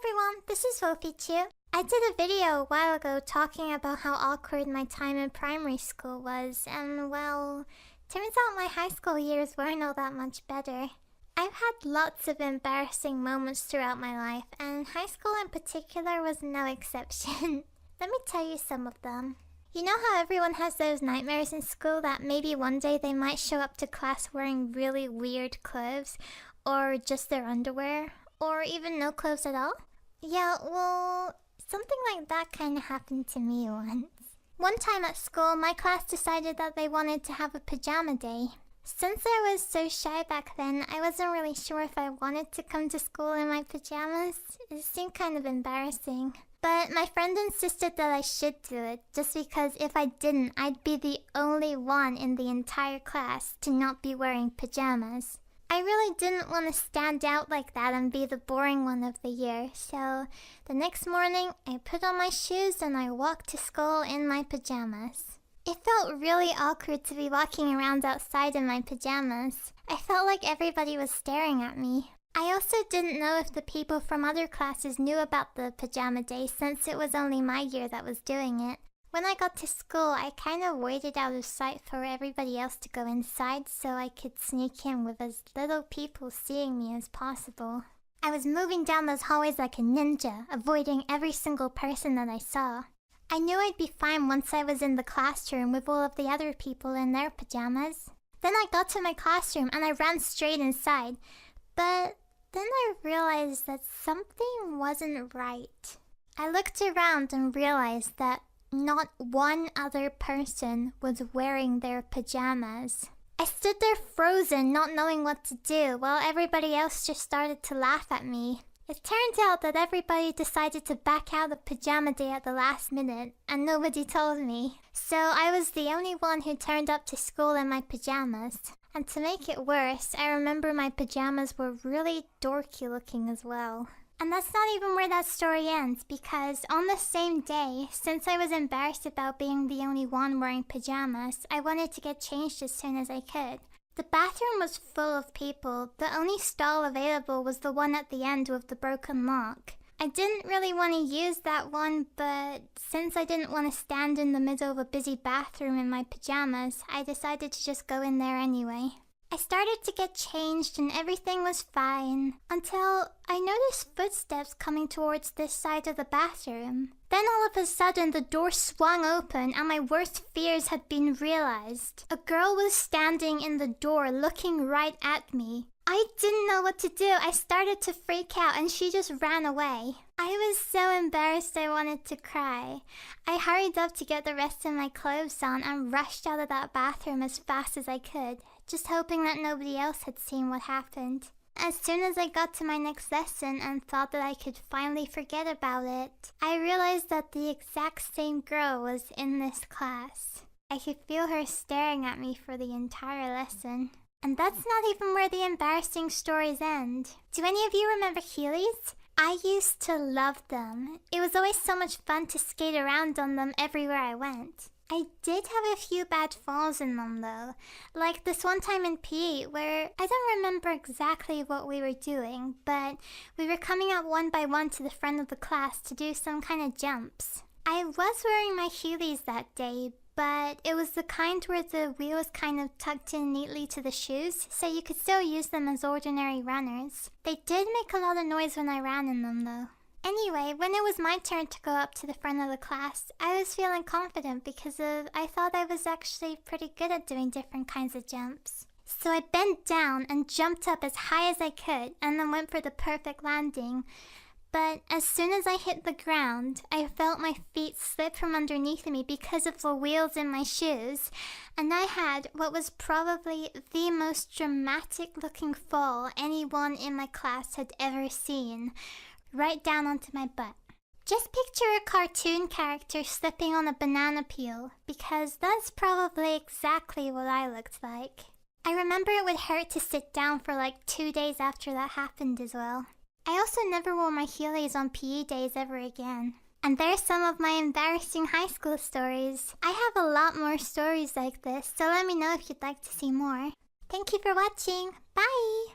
everyone, this is Wolfychu. I did a video a while ago talking about how awkward my time in primary school was, and well, turns out my high school years weren't all that much better. I've had lots of embarrassing moments throughout my life, and high school in particular was no exception. Let me tell you some of them. You know how everyone has those nightmares in school that maybe one day they might show up to class wearing really weird clothes, or just their underwear, or even no clothes at all? Yeah, well, something like that kind of happened to me once. One time at school, my class decided that they wanted to have a pajama day. Since I was so shy back then, I wasn't really sure if I wanted to come to school in my pajamas. It seemed kind of embarrassing. But my friend insisted that I should do it, just because if I didn't, I'd be the only one in the entire class to not be wearing pajamas. I really didn't want to stand out like that and be the boring one of the year, so the next morning I put on my shoes and I walked to school in my pajamas. It felt really awkward to be walking around outside in my pajamas. I felt like everybody was staring at me. I also didn't know if the people from other classes knew about the pajama day since it was only my year that was doing it. When I got to school, I kind of waited out of sight for everybody else to go inside so I could sneak in with as little people seeing me as possible. I was moving down those hallways like a ninja, avoiding every single person that I saw. I knew I'd be fine once I was in the classroom with all of the other people in their pajamas. Then I got to my classroom and I ran straight inside. But then I realized that something wasn't right. I looked around and realized that not one other person was wearing their pajamas. I stood there frozen, not knowing what to do, while everybody else just started to laugh at me. It turned out that everybody decided to back out of pajama day at the last minute, and nobody told me. So I was the only one who turned up to school in my pajamas. And to make it worse, I remember my pajamas were really dorky looking as well. And that's not even where that story ends, because on the same day, since I was embarrassed about being the only one wearing pajamas, I wanted to get changed as soon as I could. The bathroom was full of people. The only stall available was the one at the end with the broken lock. I didn't really want to use that one, but since I didn't want to stand in the middle of a busy bathroom in my pajamas, I decided to just go in there anyway. I started to get changed and everything was fine, until I noticed footsteps coming towards this side of the bathroom. Then all of a sudden the door swung open and my worst fears had been realized. A girl was standing in the door looking right at me. I didn't know what to do. I started to freak out and she just ran away. I was so embarrassed I wanted to cry. I hurried up to get the rest of my clothes on and rushed out of that bathroom as fast as I could, just hoping that nobody else had seen what happened. As soon as I got to my next lesson and thought that I could finally forget about it, I realized that the exact same girl was in this class. I could feel her staring at me for the entire lesson. And that's not even where the embarrassing stories end. Do any of you remember Heelys? I used to love them. It was always so much fun to skate around on them everywhere I went. I did have a few bad falls in them though. Like this one time in PE where I don't remember exactly what we were doing, but we were coming out one by one to the front of the class to do some kind of jumps. I was wearing my Heelys that day, but it was the kind where the wheel was kind of tucked in neatly to the shoes, so you could still use them as ordinary runners. They did make a lot of noise when I ran in them though. Anyway, when it was my turn to go up to the front of the class, I was feeling confident because I thought I was actually pretty good at doing different kinds of jumps. So I bent down and jumped up as high as I could and then went for the perfect landing. But as soon as I hit the ground, I felt my feet slip from underneath me because of the wheels in my shoes, and I had what was probably the most dramatic looking fall anyone in my class had ever seen, right down onto my butt. Just picture a cartoon character slipping on a banana peel, because that's probably exactly what I looked like. I remember it would hurt to sit down for like 2 days after that happened as well. I also never wore my Heelys on PE days ever again. And there's some of my embarrassing high school stories. I have a lot more stories like this, so let me know if you'd like to see more. Thank you for watching. Bye!